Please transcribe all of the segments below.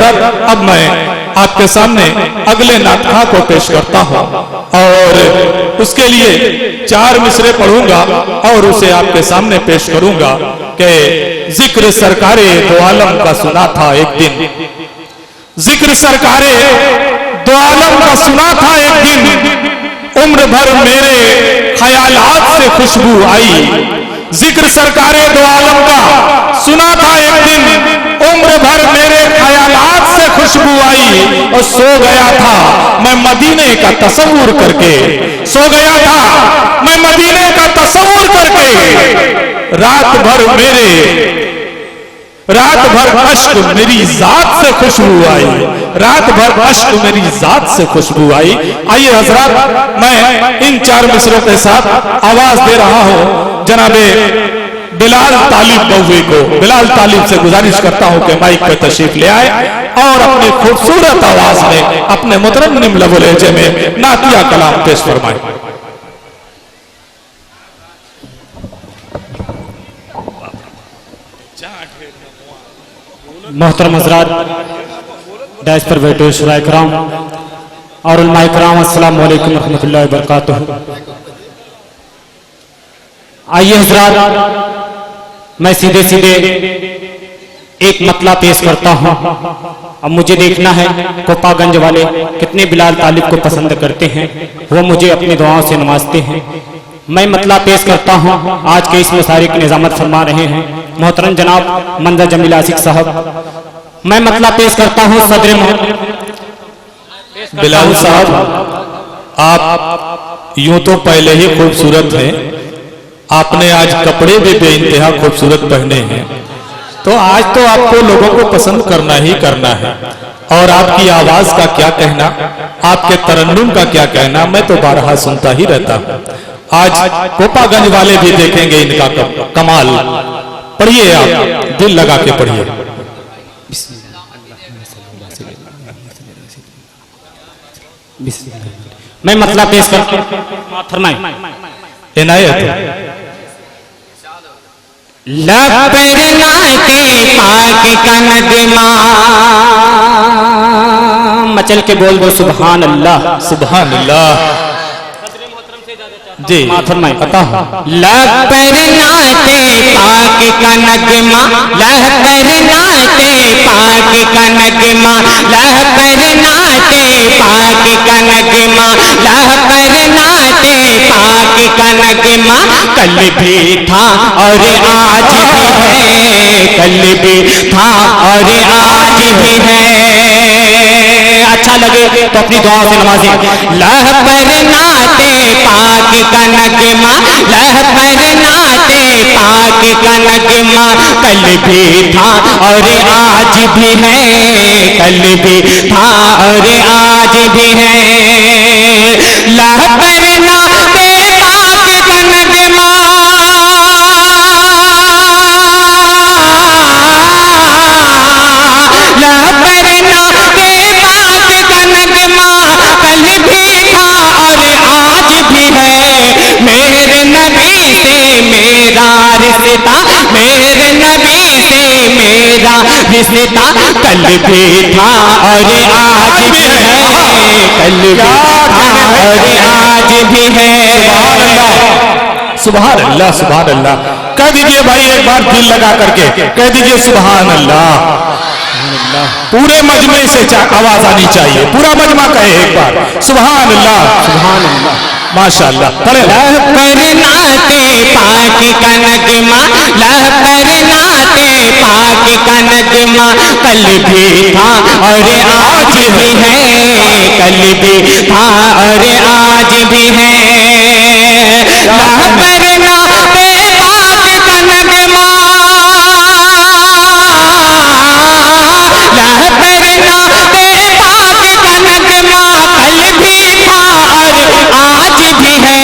हजरत, अब मैं आपके सामने अगले नाटका को पेश करता हूँ और उसके लिए 4 मिसरे पढ़ूंगा और उसे आपके सामने पेश करूंगा कि जिक्र सरकारे दो आलम का सुना था एक दिन, जिक्र सरकारे दो आलम का सुना था एक दिन, उम्र भर मेरे ख्यालात से खुशबू आई। जिक्र सरकारे दो आलम का सुना था एक दिन, उम्र भर मेरे ख्यालात से खुशबू आई। और सो गया था मैं मदीने का तस्वुर करके, सो गया था मैं मदीने का तस्वुर करके। रात भर अश्क मेरी जात से खुशबू आई, रात भर अश्क मेरी जात से खुशबू आई। आइए हजरत, मैं इन 4 मिसरों के साथ आवाज दे रहा हूं जनाबे बिलाल तालिब बउवे को। बिलाल तालिब से गुजारिश करता हूं कि माइक पे तशरीफ ले आए और अपनी खूबसूरत आवाज में अपने मुतरन्निम लबो लहजे में नातिया कलाम पेश फरमाए। मोहतरम हज़रात, डैश पर बैठे शुरा इकराम और उलमा इकराम, अस्सलाम वालेकुम रहमतुल्लाहि व बरकातुहू। आइए हज़रात, मैं सीधे सीधे एक मतला पेश करता हूँ। अब मुझे देखना है कोपागंज वाले कितने बिलाल तालिब को पसंद करते हैं, वो मुझे अपनी दुआओं से नवाजते हैं। मैं मतला पेश करता हूँ। आज के इस मुशायरे की निजामत फरमा रहे हैं मोहतरम जनाब मंजर जमील आशिक साहब। मैं मतला पेश करता हूँ सदर बिलाल साहब, आप यूं तो पहले ही खूबसूरत हैं, आपने आज कपड़े भी बेइंतहा खूबसूरत पहने हैं, तो आज तो आपको लोगों को पसंद करना ही करना है। और आपकी आवाज का क्या कहना, आपके तरन्नुम का क्या कहना, मैं तो बारहा सुनता ही रहता हूं। आज कोपागंज वाले भी देखेंगे इनका कमाल। पढ़िए, आप दिल लगा के पढ़िए। मैं मतला पेश कर फरमाएं। इनायत लबरना के पाक का नगमा, मचल के बोल दो सुभान अल्लाह, सुभान अल्लाह। जी फरमाएं। पता हूं। लबरना के पाक का नगमा, लबरना के पाक का नगमा, लबरना के पाक का नगमा, लबरना के पाक का नगमा। कल भी था और आज भी है, कल भी था और आज भी है। अच्छा लगे तो अपनी दुआओं से नवाजें। लहबरना के पाक का नगमा, लहबरना के पाक का नगमा। कल भी था और आज भी है, कल भी था और आज भी है। लहबरना के पाक का नगमा, लहबरना के पाक का नगमा। कल भी था और आज भी है। मेरे नबी से मेरा रिश्ता, मेरे नबी से मेरा रिश्ता। कल भी था और आज भी है, कल भी था और आज भी है। सुभान अल्लाह, सुभान अल्लाह। कह दीजिए भाई एक बार दिल लगा करके कह दीजिए सुभान अल्लाह। पूरे मजमे से आवाज आनी चाहिए, पूरा मजमा कहे एक बार सुभान अल्लाह, सुभान अल्लाह। माशाअल्लाह। लहबरना के पाक का नगमा, लहबरना के पाक का नगमा। कल भी था और आज भी है, कल भी था और आज भी है। लहबरना के पाक का नगमा, लहबरना के पाक का नगमा। कल भी था और आज भी है।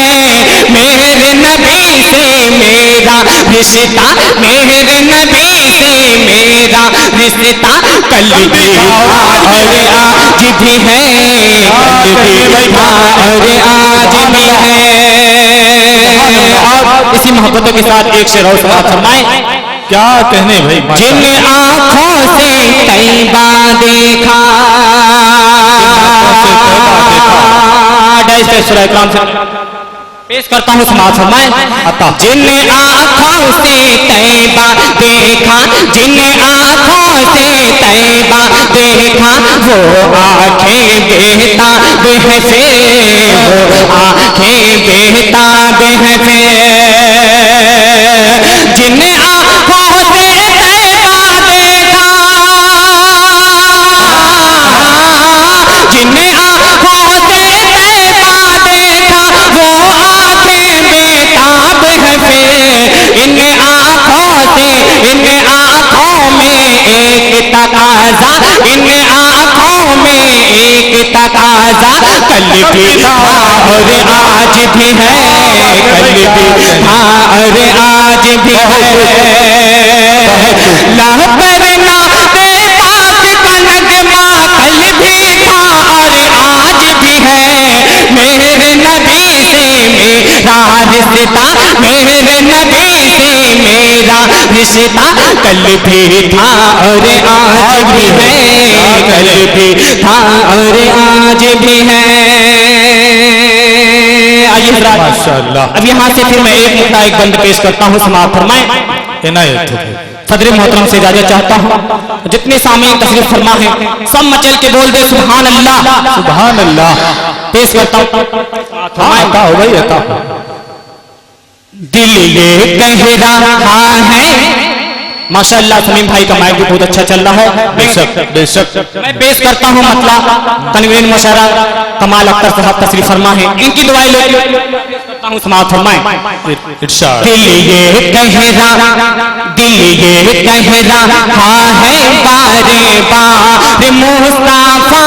मेरे नबी से मेरा रिश्ता, मेरे नबी से मेरा रिश्ता। कल भी था और आज भी है, कल भी था और आज भी है। इसी मोहब्बतों के साथ एक शेर और समाप्त फरमाएं। क्या कहने भाई, जिन आँखों से तैबा देखा, पेश करता हूँ समाज फरमाए। जिन आँखों से तैबा देखा, जिन आँखों से तैबा देखा, वो आँखें बेताब हैं से, वो आँखें बेताब हैं से। जिन आँखों से तैबा देखा, जिन आँखों से तैबा देखा, वो आँखें बेताब हैं से। इन आँखों से, इन आँखों में एक तकाजा, इन आँखों में एक तकाजा, कल भी था और आज भी है, कल भी था और आज भी है। ला करना दे पाक का नगमा, कल भी था और आज भी है। मेरे नबी से मेरा रिश्ता, मेरे नबी से मेरा रिश्ता, कल भी था और आज भी है, कल भी था और आज भी है। आइए माशाअल्लाह। अब यहाँ से फिर मैं एक मुद्दा एक बंद पेश करता हूँ, समाप्त फरमाएं। इनायत हो। सदर मोहतरम से इजाजत चाहता हूँ। जितने सामने तशरीफ फरमा है सब मचल के बोल दे सुभान अल्लाह, सुभान अल्लाह। पेश करता हूँ। आता हो भाई, आता हो। दिल ये कह रहा है, माशाअल्लाह समीम भाई का माइक भी बहुत अच्छा चल रहा है। बेशक बेशक। मैं पेश करता हूँ मतलब तनवीर मुशर्रा कमाल अख्तर साहब तशरीफ फरमा है, इनकी दुआएं लेके करता हूँ, समाप्त फरमाएं। इरशाद। दिल ये कह रहा, दिल ये कह रहा है बारे बार मुस्ताफा,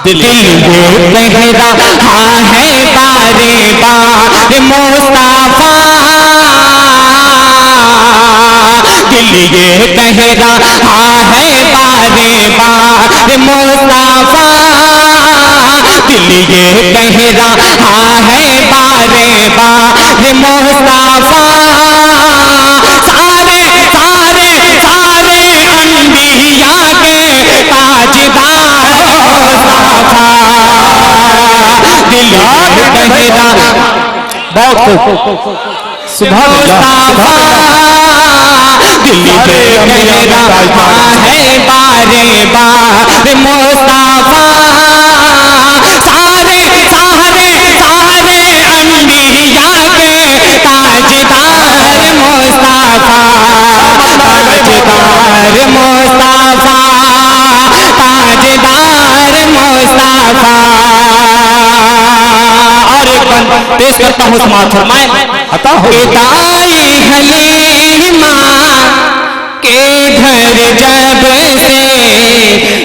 दिल ये कह रहा है बारे बार मुस्ताफा, दिल ये कह रहा है बारे बार मुस्ताफा, दिल ये कह रहा है बारे बार मुस्ताफा। सारे सारे सारे अंबिया के ताजदार मुस्ताफा, दिल ये कह रहा, बहुत खूब। सुभान अल्लाह। दिल ये कह रहा है बारे बार मुस्ताफा। सारे सारे सारे अंबिया के ताजदार मुस्ताफा, ताजदार मुस्ताफा, ताजदार मुस्ताफा। और एक बंद पेश करता हूँ, समाप्त फरमाएं। अता हो। दाई हलीमा के घर जब से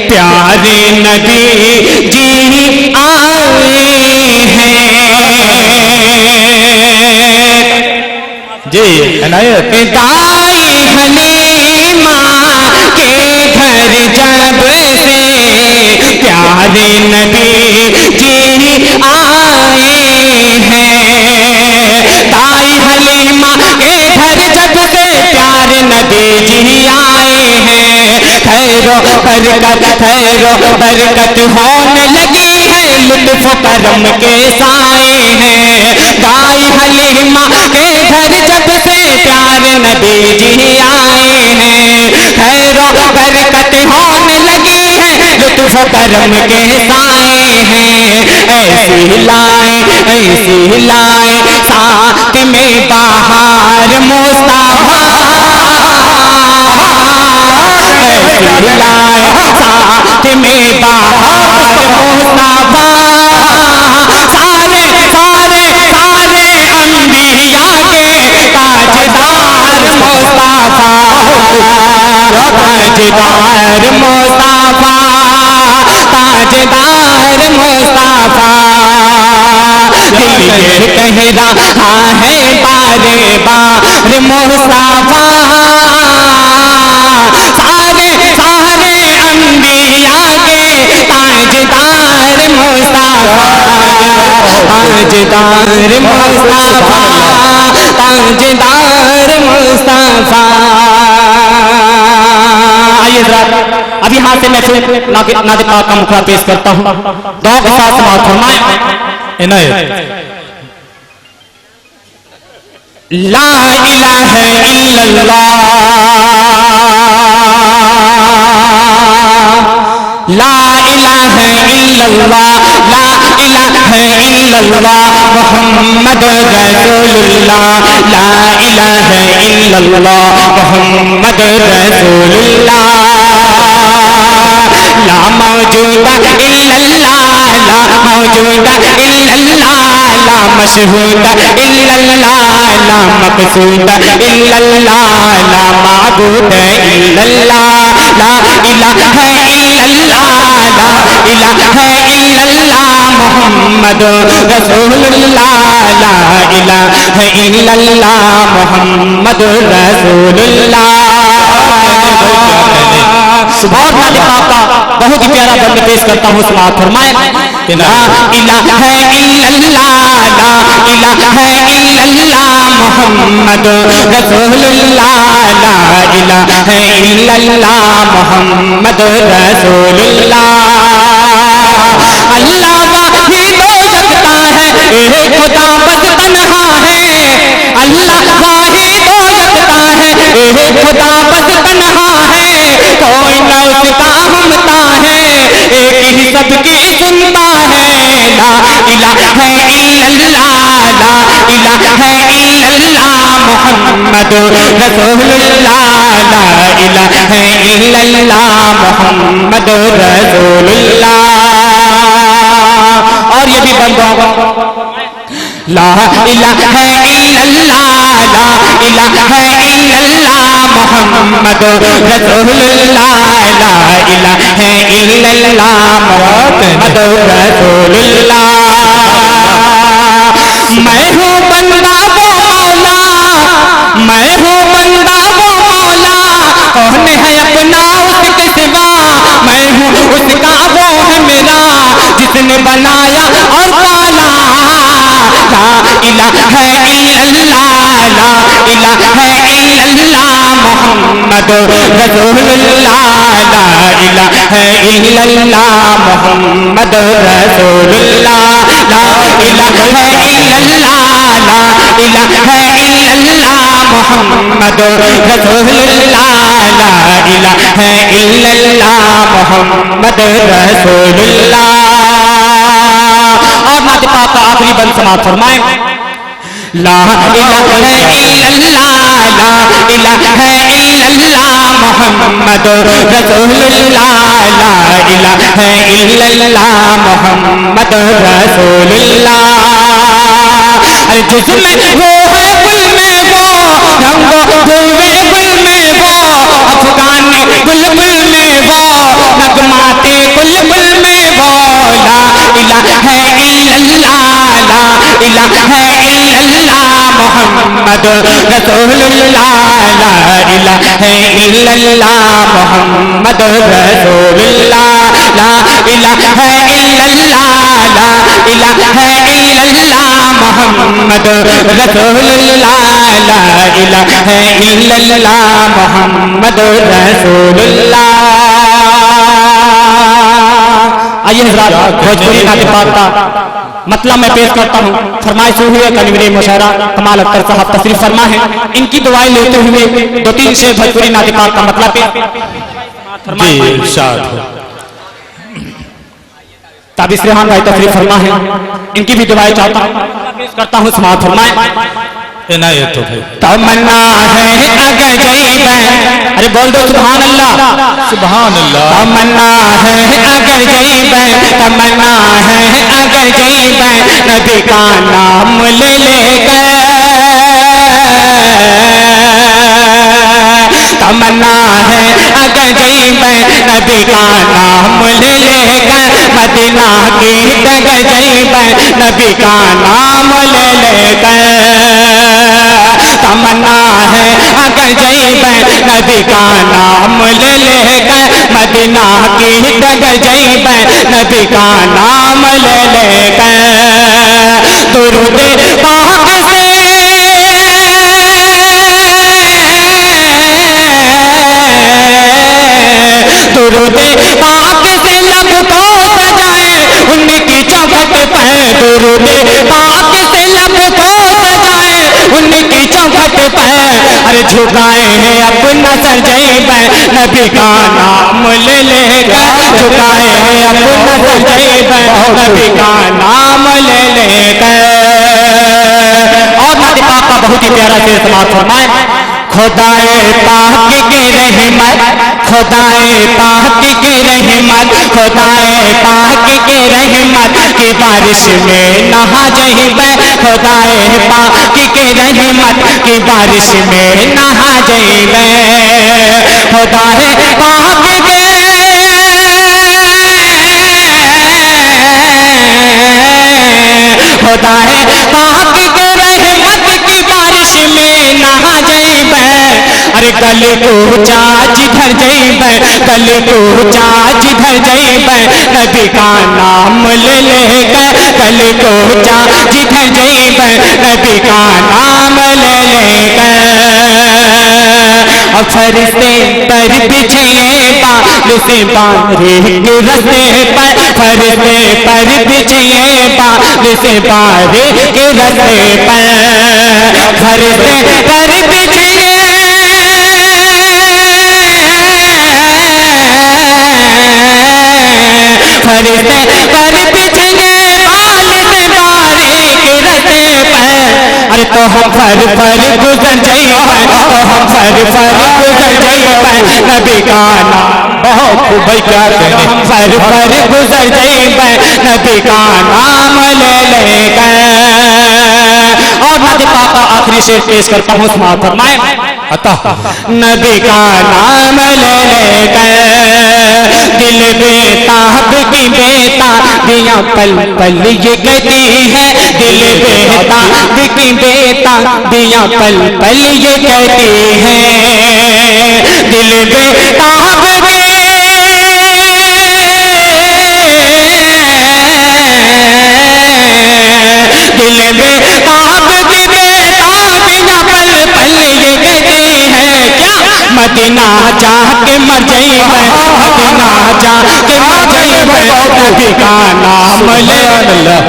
प्यारे नबी जी आए हैं, जी इनायत। दाई हलीमा के घर जब से प्यारे नबी जी आए हैं, दाई हलीमा के घर जब से प्यारे नबी जी आए हैं। ठहरो बरकत, ठहरो बरकत होने लगी है, लुत्फ करम के साए हैं। दाई हलीमा के घर जब से प्यारे नबी जी आए हैं, ठहरो बरकत होने लगी है, लुत्फ करम के साए हैं। ऐसी लाए, ऐसी लाए साथ में बाहर मुस्ताफा, ऐसी लाए साथ में बाहर मुस्ताफा। सारे सारे सारे अंबिया के ताजदार मुस्ताफा, ताजदार मुस्ताफा, ताजदार मुस्ताफा। दिल ये कह रहा है बारे बार मुस्ताफा। सारे सारे अंबिया के ताजदार मुस्ताफा, ताजदार मुस्ताफा। मुस्तफा ताजदार मुस्तफा। आइए जरा अब यहाँ से मैं फिर नाते पाक का मुखड़ा पेश करता हूँ, दुआ के साथ समाप्त फरमाएं। इनायत। ला इलाहा इल्लल्लाह, ला इलाहा इल्लल्लाह, ला इलाहा इल्लल्लाह मुहम्मद रसूलुल्लाह, ला इलाहा इल्लल्लाह मुहम्मद रसूलुल्लाह, ला मौजूदा इल्लल्लाह, ला मौजूदा इल्लल्लाह, ला मशहूदा इल्लल्लाह, ला मक़सूदा इल्लल्लाह, ला माबूद इल्लल्लाह, ला इलाहा इल्लल्लाह, ला इलाहा इल्लल्लाह मुहम्मद रसूलुल्लाह, ला इलाहा इल्लल्लाह मुहम्मद रसूलुल्लाह। और नाते पाक का बहुत ही प्यारा बंद पेश करता हूँ, समाप्त फरमाएं। ला इलाहा इल्लल्लाह, ला इलाहा इल्लल्लाह मुहम्मद रसूलुल्लाह, ला इलाहा इल्लल्लाह मुहम्मद रसूलुल्लाह। अल्लाह वाहिद हो सकता है, एक खुदा बस तन्हा है, अल्लाह वाहिद हो सकता है, एक खुदा बस तन्हा है, कोई न उसका हमता है, एक ही सबकी सुनता है। ला इलाहा इल्लल्लाह, ला इलाहा इल्लल्लाह मुहम्मद रसूलुल्लाह, ला इलाहा इल्लल्लाह मुहम्मद रसूलुल्लाह। और ये भी बंद होगा, ला इलाहा इल्लल्लाह, ला इलाहा इल्लल्लाह मुहम्मद रसूलुल्लाह, ला इलाहा इल्लल्लाह मुहम्मद रसूलुल्लाह। मैं हूँ बंदा वो मौला, मैं हूँ बंदा वो मौला, कौन है अपना उसके सिवा, मैं हूँ उसका वो है मेरा, जिसने बनाया और पाला। ला इलाहा इल्लल्लाह, ला इलाहा इल्लल्लाह मुहम्मद रसूलुल्लाह, ला इलाहा इल्लल्लाह मुहम्मद रसूलुल्लाह, ला इलाहा इल्लल्लाह, ला इलाहा इल्लल्लाह मुहम्मद रसूलुल्लाह, ला इलाहा इल्लल्लाह मुहम्मद रसूलुल्लाह। और नाते पाक का आखिरी बंद समाप्त फरमाएं। ला इलाहा इल्लल्लाह, ला इलाहा इल्लल्लाह मुहम्मद रसूलुल्लाह, ला इलाहा इल्लल्लाह मुहम्मद रसूलुल्लाह। अरे जिसमें वो है गुल में वो, रंगो धुए गुल में वो, अफगानी बुलबुल में वो, नगमाते बुलबुल में वो। ला इलाहा इल्लल्लाह, ला इलाहा इल्लल्लाह मुहम्मद रसूलुल्लाह, ला इलाहा इल्लल्लाह मुहम्मद रसूलुल्लाह, ला इलाहा इल्लल्लाह, ला इलाहा इल्लल्लाह मुहम्मद रसूलुल्लाह, ला इलाहा इल्लल्लाह मुहम्मद रसूलुल्लाह। आइए हज़रात, भोजपुरी नाते पाक का मतलब मैं पेश करता हूँ। फरमाइश हुई है कलवीर मुशायरा कमाल अख्तर साहब तशरीफ फरमा है, इनकी दुआएं लेते हुए दो तीन शेर भोजपुरी नाते पाक का मतलब ताबिश रेहान भाई तशरीफ फरमा है, इनकी भी दुआएं चाहता हूँ, पेश करता हूँ, समाअत फरमाएं। इनायत हो भाई। तमन्ना है अगर जईबे, अरे बोल दो सुभान अल्लाह, सुभान अल्लाह। तमन्ना है अगर जईबे, तमन्ना है अगर जईबे, नबी का नाम ले लेके, तमन्ना है अगर जईबे, नबी का नाम ले लेके, मदीना की जगह जईबे, नबी का नाम ले लेके। तमन्ना है अगर जईबे, नबी का नाम ले लेके, मदीना की जगह जईबे, नबी का नाम ले लेके। दुरूद पाक नबी का नाम ले लेकर झुकाए अपना सर जैबे नबी का नाम ले लेकर। और नाते पाक का बहुत ही प्यारा शेर समाप्त फरमाए, खुदाए पाक की रहमत, खुदाए पाक की रहमत, खुदाए पाक की रहमत की बारिश में नहा जाइबे, खुदाए पाक की रहमत की बारिश में नहा जाइबे, खुदाए पाक के खुदाए पाक के रहमत की बारिश में नहा जाइबे। अरे गले को चाच धर जाइबे, गले को चाच धर जाइबे नबी का नाम ले लेकर, गले को चाच धर जाइबे नबी का नाम ले लेकर। और फरिश्ते पर बिछिए बाल से बारिक रस्ते पर, फरिश्ते पर बिछिए बाल से बारिक रस्ते पर, फरिश्ते पर बिछिए फरिश्ते पर बिछिए बाल से बारिक रस्ते पर। अरे तो हम फर फर गुजर जाइबे, तो हम फर फर गुजर जाइबे नबी का नाम बहुत खूब क्या हम फर फर गुजर जाइबे नबी का नाम ले लेकर। और नाते पाक का आखिरी शेर पेश करता हूँ, समाप्त फरमाए, नबी का नाम ले लेकर दिल बेताब की बेताबियां पल पल ये कहती है, दिल बेताब की बेताबियां पल पल ये कहती है, दिल बेताब के दिल बेताब की बेताबियां पल पल ये कहती है, क्या मदीना जाके मर जाइबे, मदीना जाके मर जाइबे नबी का नाम ले अल्लाह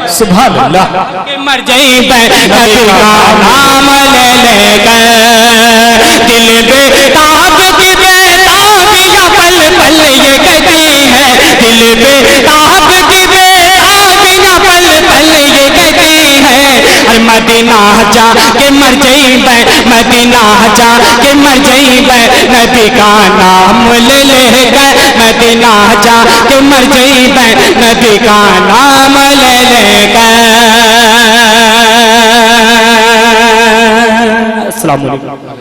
सुभान अल्लाह के मर जाइबे नबी का नाम ले लेकर। दिल बेताब की बेताबियां पल पल ये कहती है, दिल बेताब की बेताबियां पल पल ये कहती है। अरे मदीना जाके मर जाइबे, मदीना जाके मर जाइबे नबी का नाम ले लेकर, मदीना जाके मर जाइबे नबी का नाम ले लेकर। अस्सलाम वालेकुम।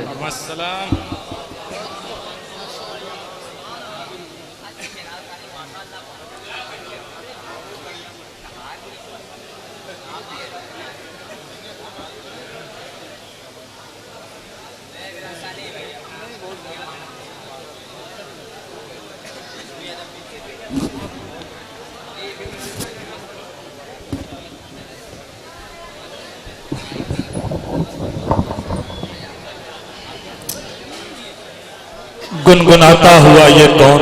गुनगुनाता हुआ ये कौन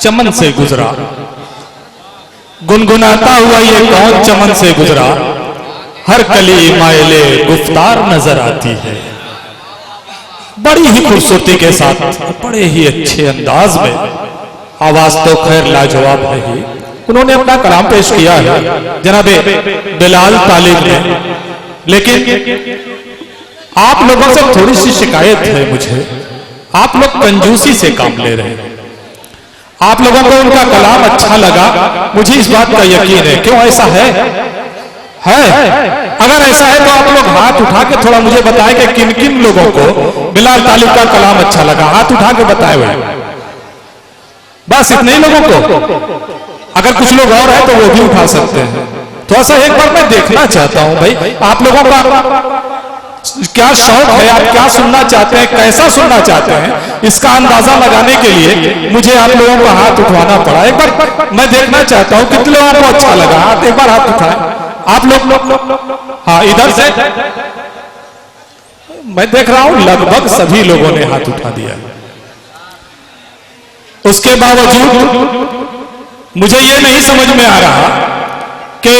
चमन से गुजरा, गुनगुनाता हुआ ये कौन चमन से गुजरा, हर कली मायले गुफ्तार नजर आती है। बड़ी ही खूबसूरती के साथ, बड़े ही अच्छे अंदाज में, आवाज तो खैर लाजवाब है ही, उन्होंने अपना कलाम पेश किया है जनाबे बिलाल तालिब ने। लेकिन आप लोगों से थोड़ी सी शिकायत है मुझे, आप लोग कंजूसी से काम ले रहे हैं। आप लोगों को उनका कलाम अच्छा लगा, मुझे इस बात का यकीन है। क्यों ऐसा है? अगर ऐसा है तो आप लोग हाथ उठा के थोड़ा मुझे बताएं कि किन किन लोगों को बिलाल तालिब का कलाम अच्छा लगा, हाथ उठा के बताए हुए। बस इतने ही लोगों को? अगर कुछ लोग और हैं तो वो भी उठा सकते हैं। तो ऐसा एक बार मैं देखना चाहता हूं भाई, आप लोगों का क्या शौक है, आप क्या सुनना चाहते हैं, कैसा सुनना चाहते हैं, इसका अंदाजा लगाने के लिए मुझे आप लोगों का हाथ उठवाना पड़ा। एक बार मैं देखना चाहता हूं कितने लोगों को अच्छा लगा, हाथ एक बार हाथ उठाएं आप लोग। हाँ, इधर से मैं देख रहा हूं लगभग सभी लोगों ने हाथ उठा दिया। उसके बावजूद मुझे ये नहीं समझ में आ रहा कि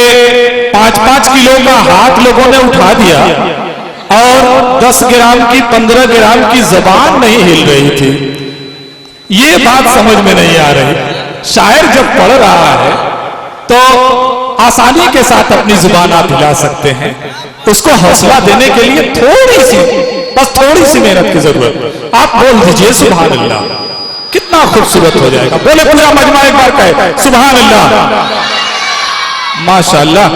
5-5 किलो का हाथ लोगों ने उठा दिया और 10 ग्राम की 15 ग्राम की जबान नहीं हिल रही थी, ये बात समझ में नहीं आ रही। शायर जब पढ़ रहा है तो आसानी के साथ अपनी जुबान आप हिला सकते हैं, उसको हौसला देने के लिए थोड़ी सी, बस थोड़ी सी मेहनत की जरूरत। आप बोल दीजिए सुभान अल्लाह, कितना खूबसूरत हो जाएगा। बोले पूरा मजमा एक बार कहे सुभान अल्लाह, माशाअल्लाह।